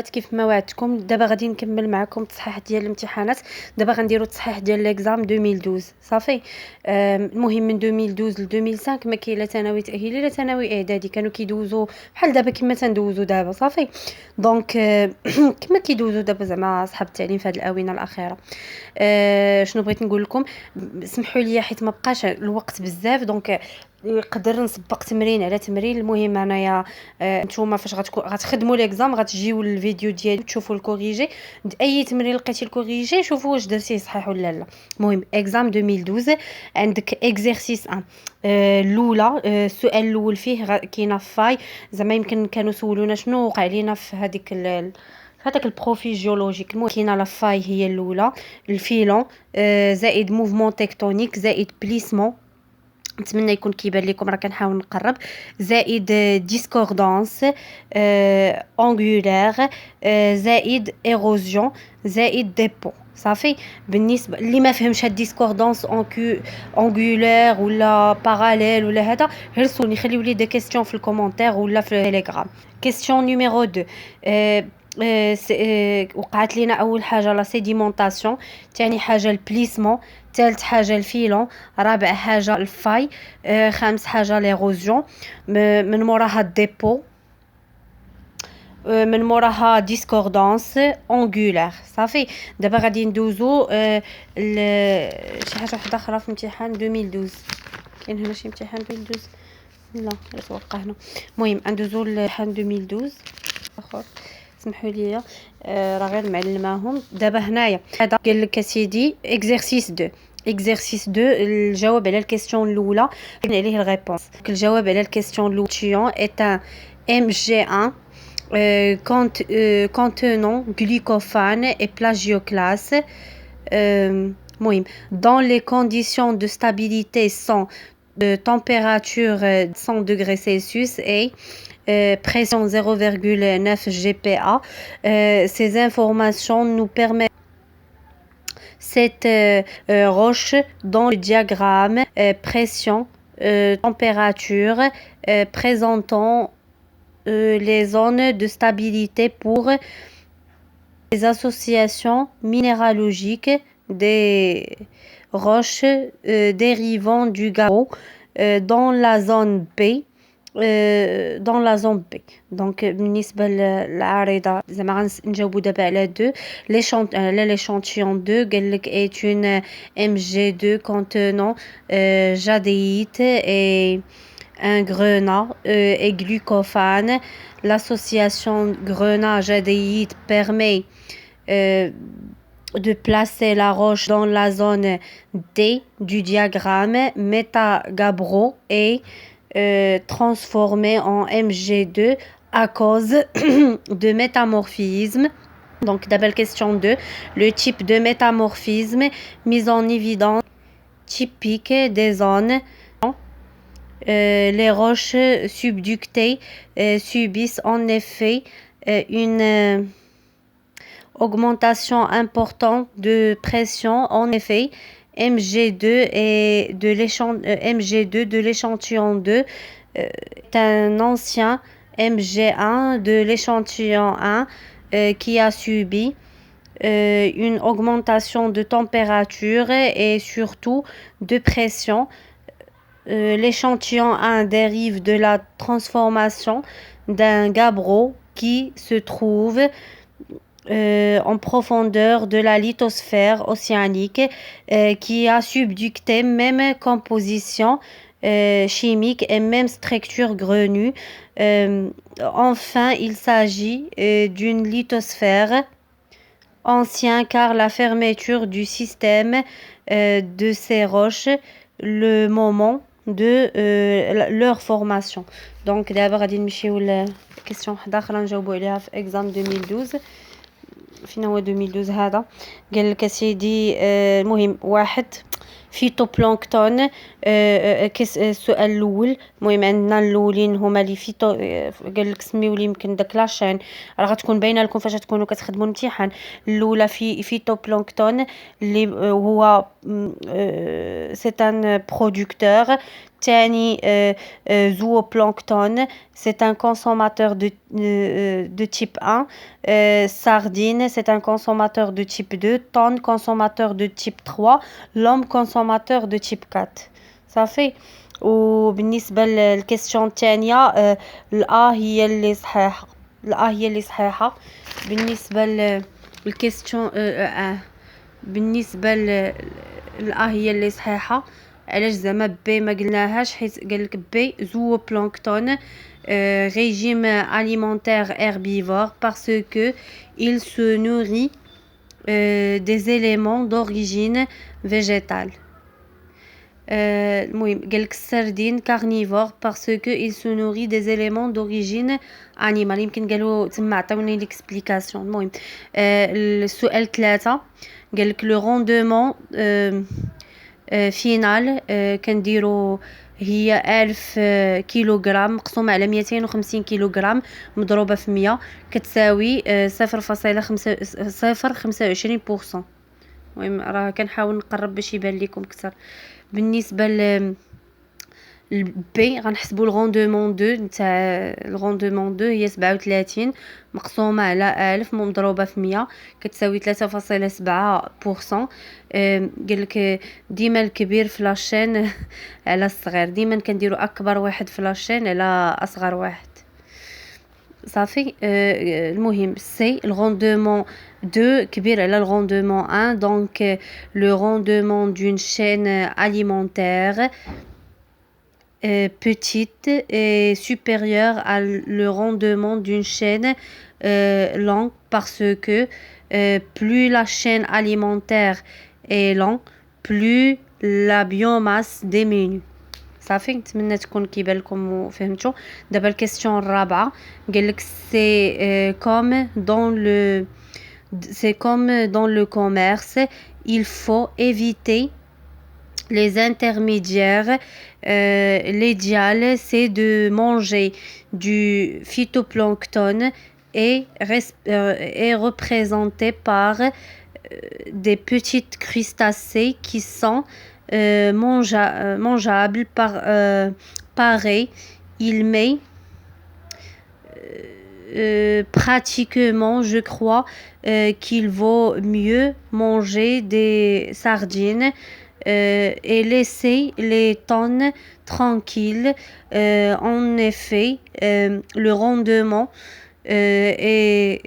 كيف ما وعدتكم دابا غادي نكمل معكم التصحيح ديال الامتحانات. دابا غنديرو التصحيح ديال ليكزام 2012 صافي. المهم من 2012 ل 2005 ما كاين لا ثانوي تاهيلي لا ثانوي اعدادي، كانوا كيدوزوا بحال دابا كما تندوزوا دابا صافي. دونك كما كيدوزوا دابا زعما اصحاب التعليم في هذه الاونه الاخيره. شنو بغيت نقول لكم؟ سمحوا لي حيت ما بقاش الوقت بزاف، دونك نقدر نسبق تمرين على تمرين. المهم انايا نتوما فاش غتخدموا ليكزام غتجيو للفيديو ديالي تشوفوا الكوريجي، اي تمرين لقيتي الكوريجي شوفوا واش درتيه صحيح ولا لا. المهم اكزام 2012 عندك اكزرسيس 1 الاولى. السؤال الاول فيه كاينه فاي، زعما يمكن كانوا سولونا شنو وقع لينا في هذاك البروفيل جيولوجيك. المهم كاينه لا فاي هي الاولى، الفيلون زائد موفمون تكتونيك زائد بليسمون، نتمنى يكون كيبان لكم راه كنحاول نقرب، زائد ديسكوردانس انغولير زائد ايروزيون زائد ديبو. صافي. بالنسبه اللي ما فهمش هاد ديسكوردانس انغولير ولا باراليل ولا هذا غير سولني، خليو لي دي كيسيون في الكومونتير ولا في التليجرام. كيسيون نيميرو 2 وقعت لينا اول حاجه لا سيديمونطاسيون، ثاني حاجه البليسمون، ثالث حاجه الفيلون، رابع حاجه الفاي، خامس حاجه ليروزيون، من موراها الديبو، من موراها ديسكوردانس انغولير. صافي. دابا غادي ندوزو شي حاجه واحده اخرى في امتحان 2012. كاين هنا شي امتحان 2012 لا توقع هنا. المهم ندوزو لامتحان 2012 اخر، سمحوا لي راه غير معلماهم دابا هنايا. هذا قال لك اسيدي اكزرسيس 2. اكزرسيس 2 الجواب على الكيسيون الاولى قلنا عليه الريبونس. الجواب على الكيسيون الاولى est un MG1 contenant glycophane et plagioclase. المهم dans les conditions de stabilité sont de température 100 degrés Celsius et pression 0,9 GPa. Ces informations nous permettent cette roche dans le diagramme pression, température présentant les zones de stabilité pour les associations minéralogiques des roches dérivant du gabbro dans la zone B. dans la zone B. Donc بالنسبه للعارضه زعما غنجاوبوا دابا على 2 l'échantillon 2 قال لك est une MG2 contenant jadéite et un grenat et glucophane. L'association grenat-jadéite permet de placer la roche dans la zone D du diagramme. Méta-gabbro est transformé en MG2 à cause de métamorphisme. Donc d'abord question 2, le type de métamorphisme mis en évidence typique des zones. Les roches subductées subissent en effet une augmentation importante de pression. En effet, MG2 de l'échantillon 2 est un ancien MG1 de l'échantillon 1 qui a subi une augmentation de température et surtout de pression. L'échantillon 1 dérive de la transformation d'un gabbro qui se trouve en profondeur de la lithosphère océanique qui a subducté même composition chimique et même structure grenue. Enfin, il s'agit d'une lithosphère ancienne car la fermeture du système de ces roches le moment de leur formation. Donc d'abord غادي نمشيو ل question واحده اخرى نجاوبوا عليها في exam 2012. فين هو 2012 هذا؟ قال لك سيدي المهم واحد فيتوبلانكتون. السؤال الاول، المهم عندنا الاولين هما لي فيتو. قال لك سميو لي يمكن داك لاشين راه غتكون باينه لكم فاش تكونوا كتخدموا الامتحان. الاولى في فيتوبلانكتون اللي هو سي ان برودكتور. الثاني زووبلانكتون c'est un consommateur de type 1. Sardine, c'est un consommateur de type 2. Thon, consommateur de type 3. L'homme, consommateur de type 4. Ça fait. وبالنسبة للكيستيون الثانية الأ هي اللي صحيحة. الأ هي اللي صحيحة. بالنسبة للكيستيون بالنسبة للأ هي اللي صحيحة. علاش زعما بي ما قلناهاش؟ حيت قال لك بي زو بلانكتون régime alimentaire herbivore parce que il se nourrit des éléments d'origine végétale. المهم قال لك السردين carnivore parce que il se nourrit des éléments d'origine animale. يمكن قالوا تما عطاوني ليكسبليكاسيون. المهم السؤال 3 قال لك لو روندومون فينال كنديرو هي 1000 كيلوغرام مقسومة على 250 كيلوغرام مضروبة في 100 كتساوي 0.025%. المهم راه كنحاول نقرب باش يبان لكم اكثر. بالنسبة البي غنحسبوا الغوندومون 2 نتاع الغوندومون 2 هي 37 مقسومة على 1000 مضروبة في 100 كتساوي 3.7%. قال لك ديما الكبير في لاشين على الصغير، ديما كنديروا اكبر واحد في لاشين على اصغر واحد. صافي. المهم سي الغوندومون 2 كبير على الغوندومون 1. دونك لو روندومون دون شين alimentaire petite est supérieure à le rendement d'une chaîne longue parce que plus la chaîne alimentaire est longue, plus la biomasse diminue. صافي. نتمنى تكون كيبان لكم وفهمتوا. دابا الكيستيون الرابعه قال لك سي كوم dans le commerce, il faut éviter les intermédiaires. L'idéal c'est de manger du phytoplancton est représenté par des petites crustacés qui sont mangeables pareil. Il met pratiquement, je crois qu'il vaut mieux manger des sardines et laisser les thons tranquilles. En effet, le rendement est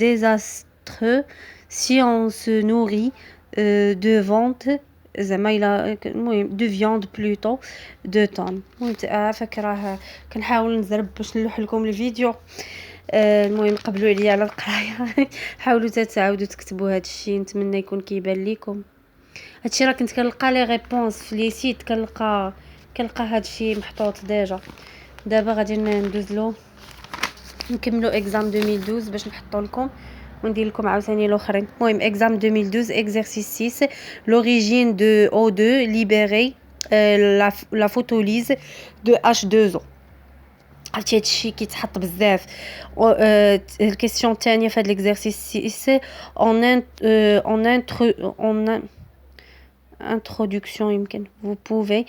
désastreux si on se nourrit de زعما الى المهم دو فياند بلوتو دو طون. المهم فكره كنحاول نزرب باش نلوح لكم الفيديو. المهم قبلوا عليا على القرايه حاولوا تعاودوا تكتبوا هذا الشيء، نتمنى يكون كيبان لكم. هادشي راه كنت كنلقى لي ريبونس في لي سيت، كنلقى هذا الشيء محطوط ديجا. دابا غادي ندوزلو نكملوا اكزام 2012 باش نحطوا لكم وندير لكم عاوتاني الاخرين. المهم اكزام 2012 exercice 6 l'origine de O2 libéré la photolyse de H2O. عرفتي هادشي كيتحط بزاف. الكيسيون الثانيه في هاد ليكزيرسيس 6 en introduction يمكن vous pouvez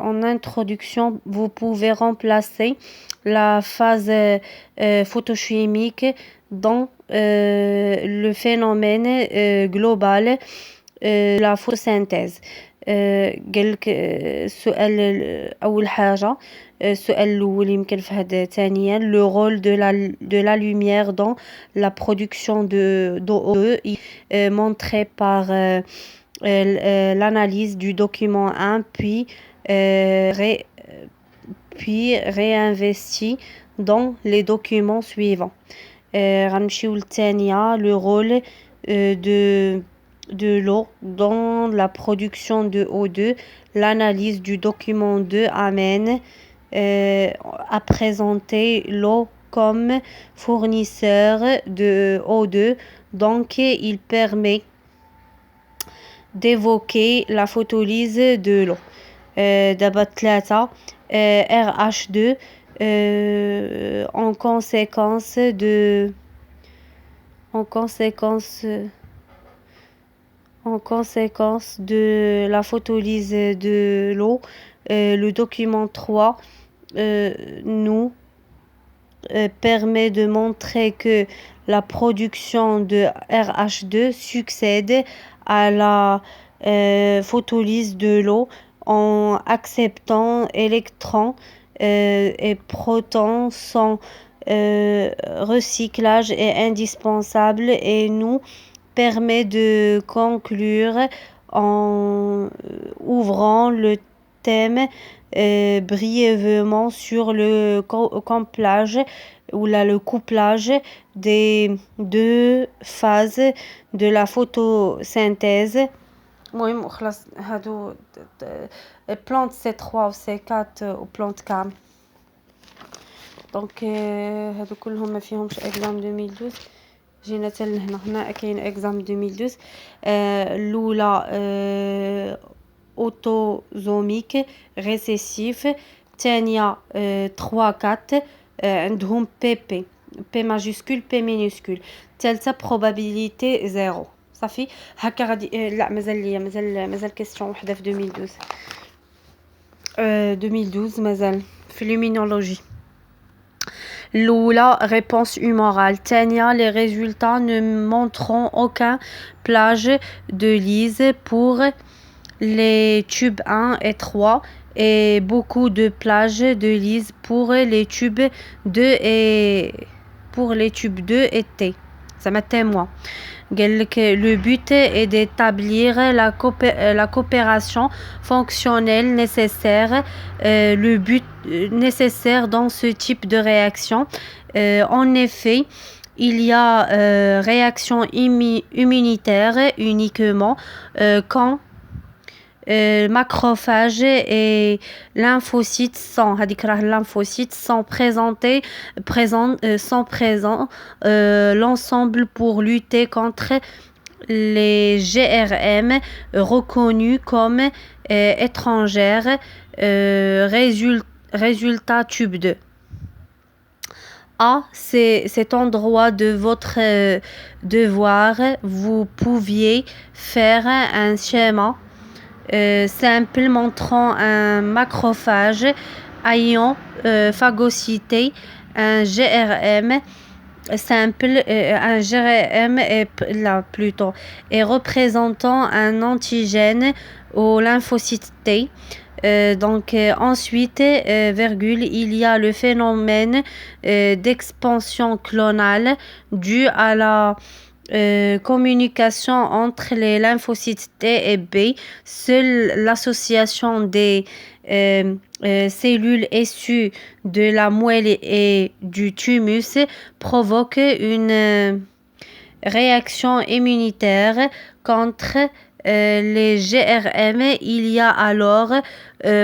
en introduction, vous pouvez remplacer la phase photochimique dans le phénomène global la photosynthèse. قالك السؤال أول حاجة، السؤال الأول يمكن في هذا ثانيا le rôle de la lumière dans la production d'eau montré par l'analyse du document 1 puis réinvesti dans les documents suivants. غنمشيو للثانية le rôle de l'eau dans la production de O2. L'analyse du document 2 amène à présenter l'eau comme fournisseur de O2, donc il permet d'évoquer la photolyse de l'eau. دابا 3 RH2 en conséquence de en conséquence en conséquence de la photolyse de l'eau, le document 3 nous permet de montrer que la production de RH2 succède à la photolyse de l'eau en acceptant électrons et protons. Son recyclage est indispensable et nous permet de conclure en ouvrant le thème brièvement sur le couplage ou là le couplage des deux phases de la photosynthèse. المهم خلاص هادو بلانت C3 و C4 و بلانت كامل. دونك هادو كلهم ما فيهمش اكزام 2012. جينا حتى هنا كاين اكزام 2012. الاولى اوتوزوميك ريسيسيف، الثانيه 3 4 عندهم بي ماجيسكول بي مينيسكول، الثالثه بروبابيليتي 0. صافي هكا غادي لا مازال كيسيون وحده في 2012. 2012 مازال في l'immunologie. L'oula, réponse humorale. Tania, les résultats ne montreront aucun plage de lyse pour les tubes 1 et 3 et beaucoup de plages de lyse pour les tubes 2 et T. Ça m'a témoin. Le but est d'établir la coopération fonctionnelle nécessaire, le but nécessaire dans ce type de réaction. En effet, il y a réaction immunitaire uniquement quand macrophages et lymphocytes sont présents l'ensemble pour lutter contre les GRM reconnus comme étrangères. Résultat tube 2. A, cet endroit de votre devoir, vous pouviez faire un schéma simple montrant un macrophage ayant phagocyté un GRM simple, un GRM et représentant un antigène au lymphocyte T. Ensuite, il y a le phénomène d'expansion clonale dû à la communication entre les lymphocytes T et B. Seule l'association des cellules issues de la moelle et du thymus provoque une réaction immunitaire contre les GRM. Il y a alors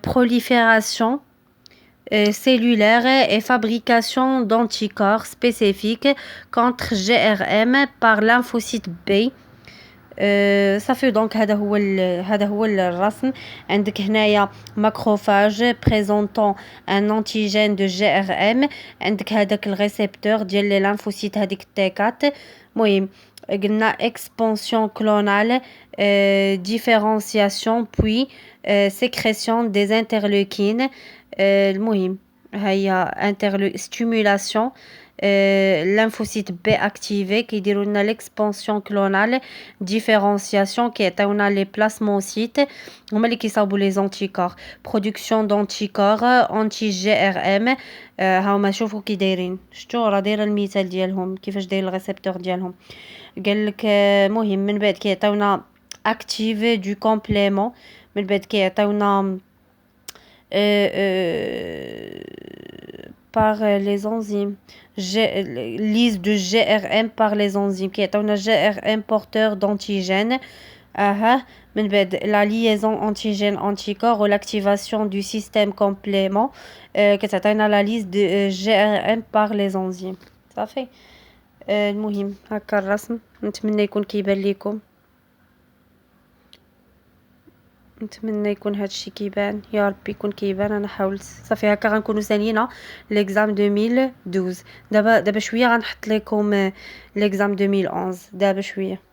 prolifération cellulaire et fabrication d'anticorps spécifiques contre GRM par lymphocyte B. صافي دونك هذا هو الرسم. عندك هنايا ماكروفاج بريزونطون ان انتيجين دو جي ار ام، عندك هذاك الريسبتور ديال لي لانفوسيت هذيك تي 4. المهم قلنا اكسبانسيون كلونال، ديفيرونسياسيون بوي sécrétion des interleukines. المهم هي ستيمولاسيون lymphocyte B activé كيديروا لنا l'expansion clonale، différenciation كيعطيونا les plasmocytes هما اللي كيصاوبوا les anticorps، production d'anticorps anti GRM. هاهما شوفوا كي دايرين، شفتوا راه دايره المثال ديالهم كيفاش داير الريسبتور ديالهم. قال لك المهم من بعد كيعطيونا activé du complément، من بعد كيعطيونا par les enzymes lyse de GRM par les enzymes كيعطيونا GRM porteur d'antigène. من بعد la liaison antigène anticorps ou l'activation du système complément كتعطينا la liste de GRM par les enzymes. صافي المهم هكا الرسم، نتمنى يكون كيبان لكم. نتمنى يكون هادشي كيبان، يا ربي يكون كيبان. انا حاولت صافي هكا غنكونوا سالينا ليكزام 2012. دابا شويه غنحط لكم ليكزام 2011 دابا شويه.